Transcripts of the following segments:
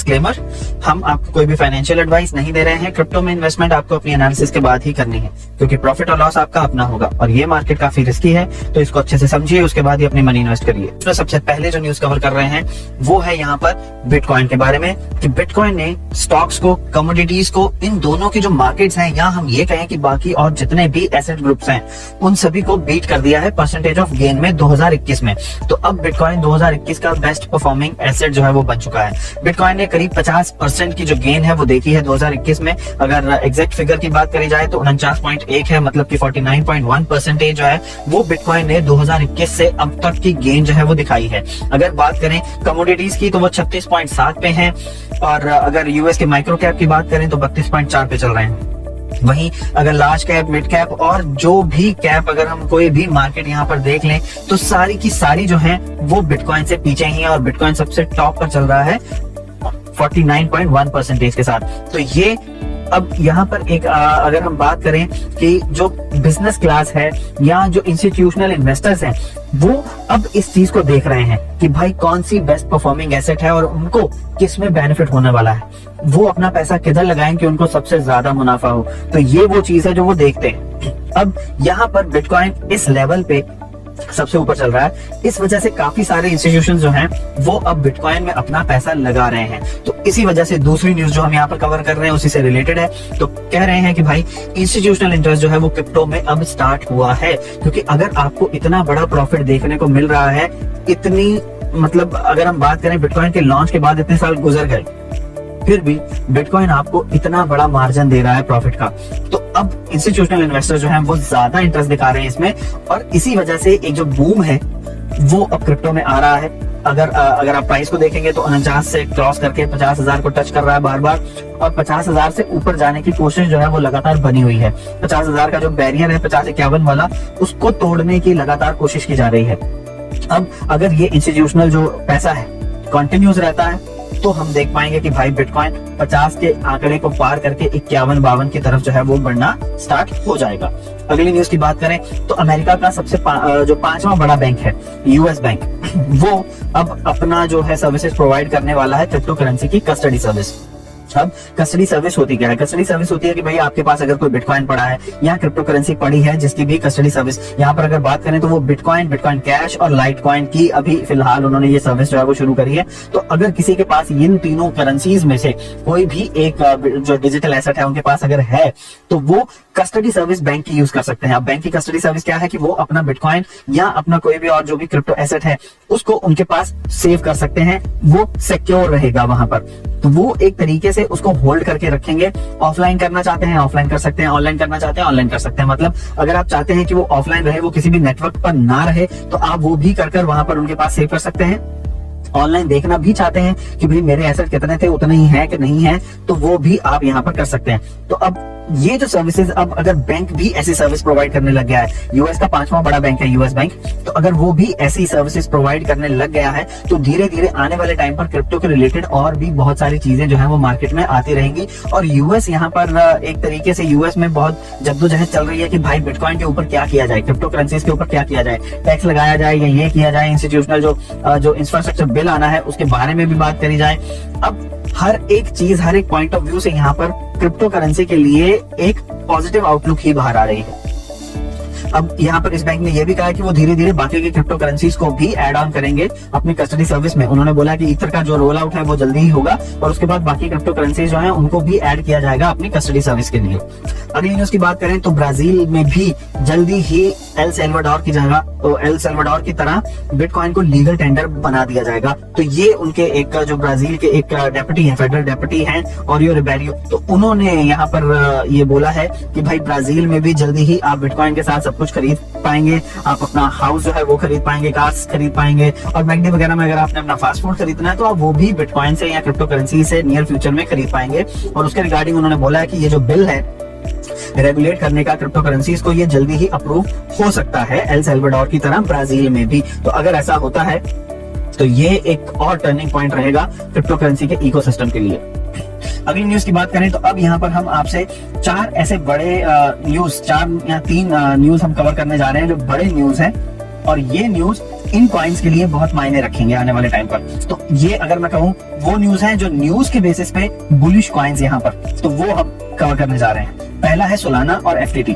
Disclaimer, हम आपको कोई भी फाइनेंशियल एडवाइस नहीं दे रहे हैं। क्रिप्टो में इन्वेस्टमेंट आपको अपनी एनालिसिस के बाद ही करनी है, क्योंकि प्रॉफिट और लॉस आपका अपना होगा और ये मार्केट काफी रिस्की है, तो इसको अच्छे से समझिए, उसके बाद ही अपनी मनी इन्वेस्ट करिए। तो सबसे पहले जो न्यूज कवर कर रहे हैं वो है यहाँ पर बिटकॉइन के बारे में, कि बिटकॉइन ने स्टॉक्स को, कमोडिटीज को, इन दोनों की जो मार्केट्स हैं, या हम ये कहें कि बाकी और जितने भी एसेट ग्रुप्स हैं, उन सभी को बीट कर दिया है परसेंटेज ऑफ गेन में 2021 में। तो अब बिटकॉइन 2021 का बेस्ट परफॉर्मिंग एसेट जो है वो बन चुका है। बिटकॉइन ने करीब 50% की जो गेन है वो देखी है 2021 में। अगर एग्जैक्ट फिगर की बात करी जाए तो 49.1 है, मतलब कि 49.1% जो है वो बिटकॉइन ने 2021 से अब तक की गेन जो है वो दिखाई है। अगर बात करें कमोडिटीज की तो वो 36.7 पे है, और अगर यूएस के माइक्रो कैप की बात करें तो 32.4 पे चल रहे हैं। वहीं अगर लार्ज कैप, मिड कैप और जो भी कैप, अगर हम कोई भी मार्केट यहाँ पर देख लें तो सारी की सारी जो है वो बिटकॉइन से पीछे ही है, और बिटकॉइन सबसे टॉप पर चल रहा है 49.1% के साथ। तो ये अब यहाँ पर एक अगर हम बात करें कि जो बिजनेस क्लास है या जो इंस्टीट्यूशनल इन्वेस्टर्स हैं, वो अब इस चीज को देख रहे हैं कि भाई कौन सी बेस्ट परफॉर्मिंग एसेट है और उनको किस में बेनिफिट होने वाला है, वो अपना पैसा किधर लगाएं कि उनको सबसे ज्यादा मुनाफा हो। तो ये वो चीज है जो वो देखते हैं। अब यहाँ पर बिटकॉइन इस लेवल पे सबसे ऊपर चल रहा है, इस वजह से काफी सारे इंस्टीट्यूशंस जो हैं वो अब बिटकॉइन में अपना पैसा लगा रहे हैं। तो इसी वजह से दूसरी न्यूज जो हम यहाँ पर कवर कर रहे हैं उसी से रिलेटेड है। तो कह रहे हैं कि भाई इंस्टीट्यूशनल इंटरेस्ट जो है वो क्रिप्टो में अब स्टार्ट हुआ है, क्योंकि अगर आपको इतना बड़ा प्रॉफिट देखने को मिल रहा है, इतनी मतलब अगर हम बात करें बिटकॉइन के लॉन्च के बाद इतने साल गुजर गए, फिर भी बिटकॉइन आपको इतना बड़ा मार्जिन दे रहा है प्रॉफिट का, तो अब इंस्टीट्यूशनल इन्वेस्टर जो हैं वो ज्यादा इंटरेस्ट दिखा रहे हैं इसमें, और इसी वजह से एक जो बूम है वो अब क्रिप्टो में आ रहा है। अगर आप प्राइस को देखेंगे तो 49 से क्रॉस करके 50,000 को टच कर रहा है बार बार, और 50,000 से ऊपर जाने की कोशिश जो है वो लगातार बनी हुई है। 50,000 का जो बैरियर है 50-51 वाला, उसको तोड़ने की लगातार कोशिश की जा रही है। अब अगर ये इंस्टीट्यूशनल जो पैसा है कंटिन्यूस रहता है तो हम देख पाएंगे कि भाई बिटकॉइन 50 के आंकड़े को पार करके 51-52 की तरफ जो है वो बढ़ना स्टार्ट हो जाएगा। अगली न्यूज की बात करें तो अमेरिका का सबसे जो 5वां बड़ा बैंक है यूएस बैंक, वो अब अपना जो है सर्विसेज प्रोवाइड करने वाला है क्रिप्टो करेंसी की कस्टडी सर्विस। अब कस्टडी सर्विस होती क्या है? कस्टडी सर्विस होती है कि भाई आपके पास अगर कोई बिटकॉइन पड़ा है या क्रिप्टो करेंसी पड़ी है जिसकी भी कस्टडी सर्विस, यहाँ पर अगर बात करें तो वो बिटकॉइन, बिटकॉइन कैश और लाइटकॉइन की अभी फिलहाल उन्होंने ये सर्विस जो है वो शुरू करी है। तो अगर किसी के पास इन तीनों करेंसीज में से कोई भी एक जो डिजिटल एसेट है उनके पास अगर है तो वो कस्टडी सर्विस बैंक की यूज कर सकते हैं। अब बैंक की कस्टडी सर्विस क्या है कि वो अपना बिटकॉइन या अपना कोई भी और जो भी क्रिप्टो एसेट है उसको उनके पास सेव कर सकते हैं, वो सिक्योर रहेगा वहां पर। तो वो एक तरीके से उसको होल्ड करके रखेंगे। ऑफलाइन करना चाहते हैं ऑफलाइन कर सकते हैं, ऑनलाइन करना चाहते हैं ऑनलाइन कर सकते हैं। मतलब अगर आप चाहते हैं कि वो ऑफलाइन रहे, वो किसी भी नेटवर्क पर ना रहे, तो आप वो भी कर वहां पर उनके पास सेव कर सकते हैं। ऑनलाइन देखना भी चाहते हैं कि भाई मेरे एसेट कितने थे, उतने ही है कि नहीं है, तो वो भी आप यहाँ पर कर सकते हैं। तो अब ये जो सर्विसेज, अब अगर बैंक भी ऐसी सर्विस प्रोवाइड करने लग गया है, यूएस का 5वां बड़ा बैंक है यूएस बैंक, तो अगर वो भी ऐसी सर्विसेज प्रोवाइड करने लग गया है तो धीरे धीरे आने वाले टाइम पर क्रिप्टो के रिलेटेड और भी बहुत सारी चीजें जो है वो मार्केट में आती रहेंगी। और यूएस यहाँ पर एक तरीके से यूएस में बहुत जद्दोजहद चल रही है कि भाई बिटकॉइन के ऊपर क्या किया जाए, क्रिप्टो करेंसीज के ऊपर क्या किया जाए, टैक्स लगाया जाए या ये किया जाए, इंस्टीट्यूशनल जो इंफ्रास्ट्रक्चर बिल आना है उसके बारे में भी बात करी जाए। अब हर एक चीज, हर एक पॉइंट ऑफ व्यू से यहाँ पर क्रिप्टो करेंसी के लिए एक पॉजिटिव आउटलुक ही बाहर आ रही है। अब यहाँ पर इस बैंक ने यह भी कहा कि वो धीरे धीरे बाकी के क्रिप्टो करेंसीज को भी ऐड ऑन करेंगे अपनी कस्टडी सर्विस में। उन्होंने बोला कि ईथर का जो रोल आउट है वो जल्दी ही होगा और उसके बाद बाकी क्रिप्टो करेंसीज जो हैं उनको भी ऐड किया जाएगा अपनी कस्टडी सर्विस के लिए। अगली न्यूज की बात करें तो ब्राजील में भी जल्दी ही एल सैल्वाडोर की जगह, तो एल सैल्वाडोर की तरह बिटकॉइन को लीगल टेंडर बना दिया जाएगा। तो ये उनके एक जो ब्राजील के एक डेप्यूटी है, फेडरल डेप्यूटी हैं ऑरियो रिबेरियो, तो उन्होंने यहाँ पर ये बोला है कि भाई ब्राजील में भी जल्दी ही आप बिटकॉइन के साथ सब कुछ खरीद पाएंगे, आप अपना हाउस जो है वो खरीद पाएंगे, कार्स खरीद पाएंगे, और मैकडी वगैरह में अगर आपने अपना फास्ट फूड खरीदना है तो आप वो भी बिटकॉइन से या क्रिप्टो करेंसी से नियर फ्यूचर में खरीद पाएंगे। और उसके रिगार्डिंग उन्होंने बोला है कि ये जो बिल है रेगुलेट करने का क्रिप्टो करेंसीज को, ये जल्दी ही अप्रूव हो सकता है एल सैल्वाडोर की तरह ब्राजील में भी। तो अगर ऐसा होता है तो ये एक और टर्निंग पॉइंट रहेगा क्रिप्टो करेंसी के इकोसिस्टम के लिए। अगली न्यूज की बात करें तो अब यहाँ पर हम आपसे 4 ऐसे बड़े न्यूज, 4 या 3 न्यूज हम कवर करने जा रहे हैं जो बड़े न्यूज हैं, और ये न्यूज इन कॉइन्स के लिए बहुत मायने रखेंगे आने वाले टाइम पर। तो ये अगर मैं कहूँ वो न्यूज है जो न्यूज के बेसिस पे बुलिश कॉइन्स यहाँ पर, तो वो हम कवर करने जा रहे हैं। पहला है सोलाना और एफटीटी।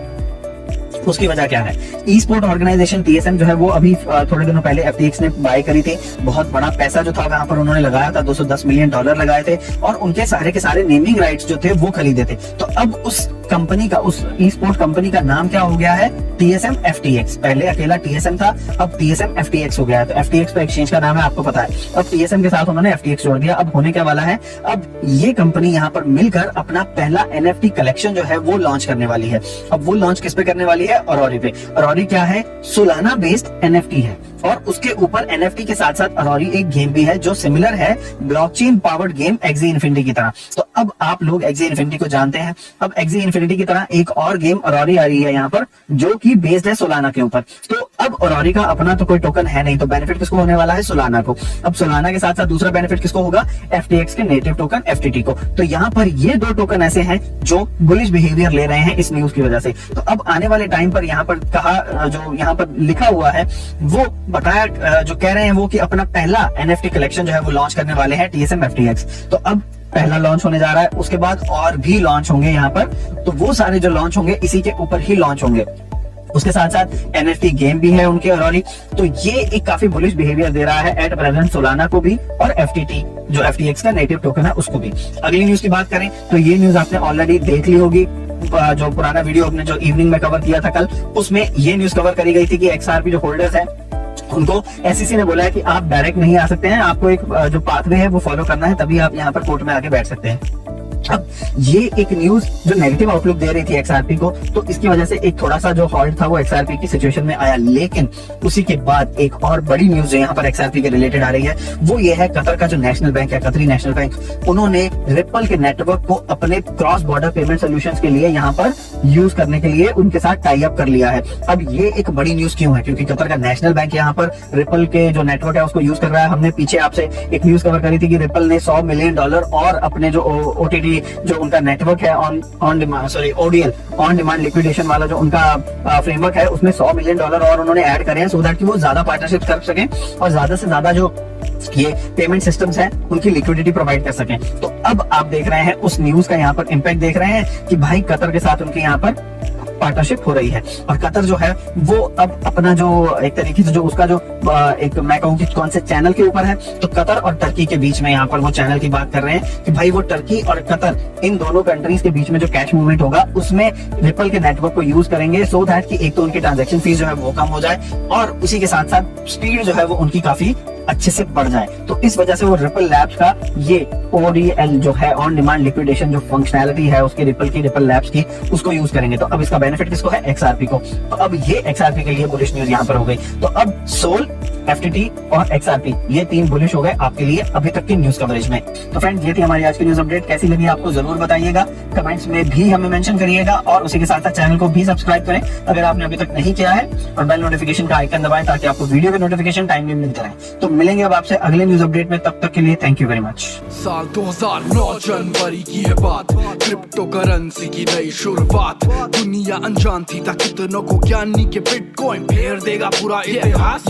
उसकी वजह क्या है? ई स्पोर्ट ऑर्गेनाइजेशन टीएसएम जो है वो अभी थोड़े दिनों पहले एफटीएक्स ने बाय करी थी। बहुत बड़ा पैसा जो था वहां पर उन्होंने लगाया था, $210 मिलियन लगाए थे और उनके सारे के सारे नेमिंग राइट्स जो थे वो खरीदे थे। तो अब उस कंपनी का, उस ई स्पोर्ट कंपनी का नाम क्या हो गया है? TSM FTX. पहले अकेला टीएसएम था, अब टीएसएम एफटीएक्स हो गया है। तो एफटीएक्स तो एक्सचेंज का नाम है, आपको पता है। अब टीएसएम के साथ उन्होंने एफटीएक्स जोड़ दिया। अब होने क्या वाला है? अब ये कंपनी यहाँ पर मिलकर अपना पहला एनएफटी कलेक्शन जो है वो लॉन्च करने वाली है। अब वो लॉन्च किस पे करने वाली है? अरोरी पे। अरोरी क्या है? सोलाना बेस्ड एनएफटी है और उसके ऊपर एनएफटी के साथ साथ अरोरी एक गेम भी है जो सिमिलर है blockchain powered game XC infinity की तरह। तो अब आप लोग एक्सी इन्फिनिटी को जानते हैं। अब एक्सी इन्फिनिटी की तरह एक और गेम अरोरी आ रही है यहाँ पर जो कि बेस्ड है सोलाना के ऊपर। तो अब अरोरी का अपना तो कोई टोकन है नहीं, तो बेनिफिट किसको होने वाला है? सोलाना को। अब सोलाना के साथ साथ दूसरा बेनिफिट किसको होगा? एफटीएक्स के नेटिव टोकन एफटीटी को। तो यहाँ पर ये दो टोकन ऐसे हैं जो बुलिश बिहेवियर ले रहे हैं इस न्यूज की वजह से। तो अब आने वाले टाइम पर यहाँ पर कहा, जो यहाँ पर लिखा हुआ है वो बताया, जो कह रहे हैं वो कि अपना पहला एनएफटी कलेक्शन जो है वो लॉन्च करने वाले हैं टीएसएम एफटीएक्स। तो अब पहला लॉन्च होने जा रहा है, उसके बाद और भी लॉन्च होंगे यहाँ पर। तो वो सारे जो लॉन्च होंगे इसी के ऊपर ही लॉन्च होंगे। उसके साथ साथ एनएफटी गेम भी है उनके अरोरी। तो ये एक काफी बुलिश बिहेवियर दे रहा है एट प्रेजेंट सोलाना को भी और एफटीटी जो एफटीएक्स का नेटिव टोकन है उसको भी। अगली न्यूज की बात करें तो ये न्यूज आपने ऑलरेडी देख ली होगी। जो पुराना वीडियो आपने जो इवनिंग में कवर किया था कल, उसमें ये न्यूज कवर करी गई थी कि एक्सआरपी जो होल्डर्स हैं उनको एसईसी ने बोला है कि आप डायरेक्ट नहीं आ सकते हैं, आपको एक जो पाथवे है वो फॉलो करना है, तभी आप यहाँ पर कोर्ट में आके बैठ सकते हैं। अब ये एक न्यूज जो नेगेटिव आउटलुक दे रही थी एक्सआरपी को, तो इसकी वजह से एक थोड़ा सा जो हॉल्ट था वो एक्सआरपी की सिचुएशन में आया। लेकिन उसी के बाद एक और बड़ी न्यूज जो यहाँ पर एक्सआरपी के रिलेटेड आ रही है वो ये है, कतर का जो नेशनल बैंक है, कतरी नेशनल बैंक, उन्होंने रिपल के नेटवर्क को अपने क्रॉस बॉर्डर पेमेंट सोल्यूशंस के लिए यहाँ पर यूज करने के लिए उनके साथ टाई अप कर लिया है। अब ये एक बड़ी न्यूज क्यों है? क्योंकि कतर का नेशनल बैंक यहाँ पर रिपल के जो नेटवर्क है उसको यूज कर रहा है। हमने पीछे आपसे एक न्यूज कवर करी थी कि रिपल ने $100 मिलियन और अपने जो ओटीटी जो उनका नेटवर्क है on demand, sorry ODL, on demand liquidation वाला जो उनका फ्रेमवर्क है उसमें $100 मिलियन और उन्होंने ऐड करे हैं, सो दैट कि वो ज्यादा पार्टनरशिप कर सके और ज्यादा से ज्यादा जो ये पेमेंट सिस्टम्स हैं उनकी लिक्विडिटी प्रोवाइड कर सकें। तो अब आप देख रहे हैं उस न्यूज का यहाँ पर इम्पैक्ट देख रहे हैं कि भाई कतर के साथ उनके यहाँ पर पार्टनरशिप हो रही है और कतर जो है वो अब अपना जो एक तरीके से जो उसका जो एक मैं कहूँ कि कौन से चैनल के ऊपर है, तो कतर और टर्की के बीच में यहाँ पर वो चैनल की बात कर रहे हैं कि भाई वो टर्की और कतर इन दोनों कंट्रीज के बीच में जो कैश मूवमेंट होगा उसमें रिपल के नेटवर्क को यूज करेंगे, सो दैट कि एक तो उनकी ट्रांजैक्शन फीस जो है वो कम हो जाए और उसी के साथ साथ स्पीड जो है वो उनकी काफी अच्छे से बढ़ जाए। तो इस वजह से वो रिपल लैब्स का ये ओडीएल जो है ऑन डिमांड लिक्विडेशन जो फंक्शनैलिटी है उसकी रिपल लैब्स की, उसको यूज करेंगे। तो अब इसका बेनिफिट किसको है? एक्सआरपी को। तो अब ये एक्सआरपी के लिए बुलिश न्यूज यहाँ पर हो गई। तो अब सोल, एफटीटी और एक्सआरपी ये तीन बुलिश हो गए आपके लिए अभी तक की न्यूज कवरेज में। तो फ्रेंड्स ये थी हमारी आज की न्यूज अपडेट। कैसी लगी आपको जरूर बताइएगा, कमेंट्स में भी हमें मेंशन करिएगा और उसी के साथ साथ चैनल को भी सब्सक्राइब करें अगर आपने अभी तक नहीं किया है और बेल नोटिफिकेशन का आइकन दबाएं ताकि आपको वीडियो के नोटिफिकेशन टाइमली मिलते रहे। तो मिलेंगे अब आपसे अगले न्यूज अपडेट में, तब तक के लिए थैंक यू वेरी मच। साल 2009 जनवरी की है बात, क्रिप्टो करेंसी की नई शुरुआत, दुनिया अनजान थी कितनों को ज्ञानी के बिटकॉइन फेर देगा पूरा इतिहास।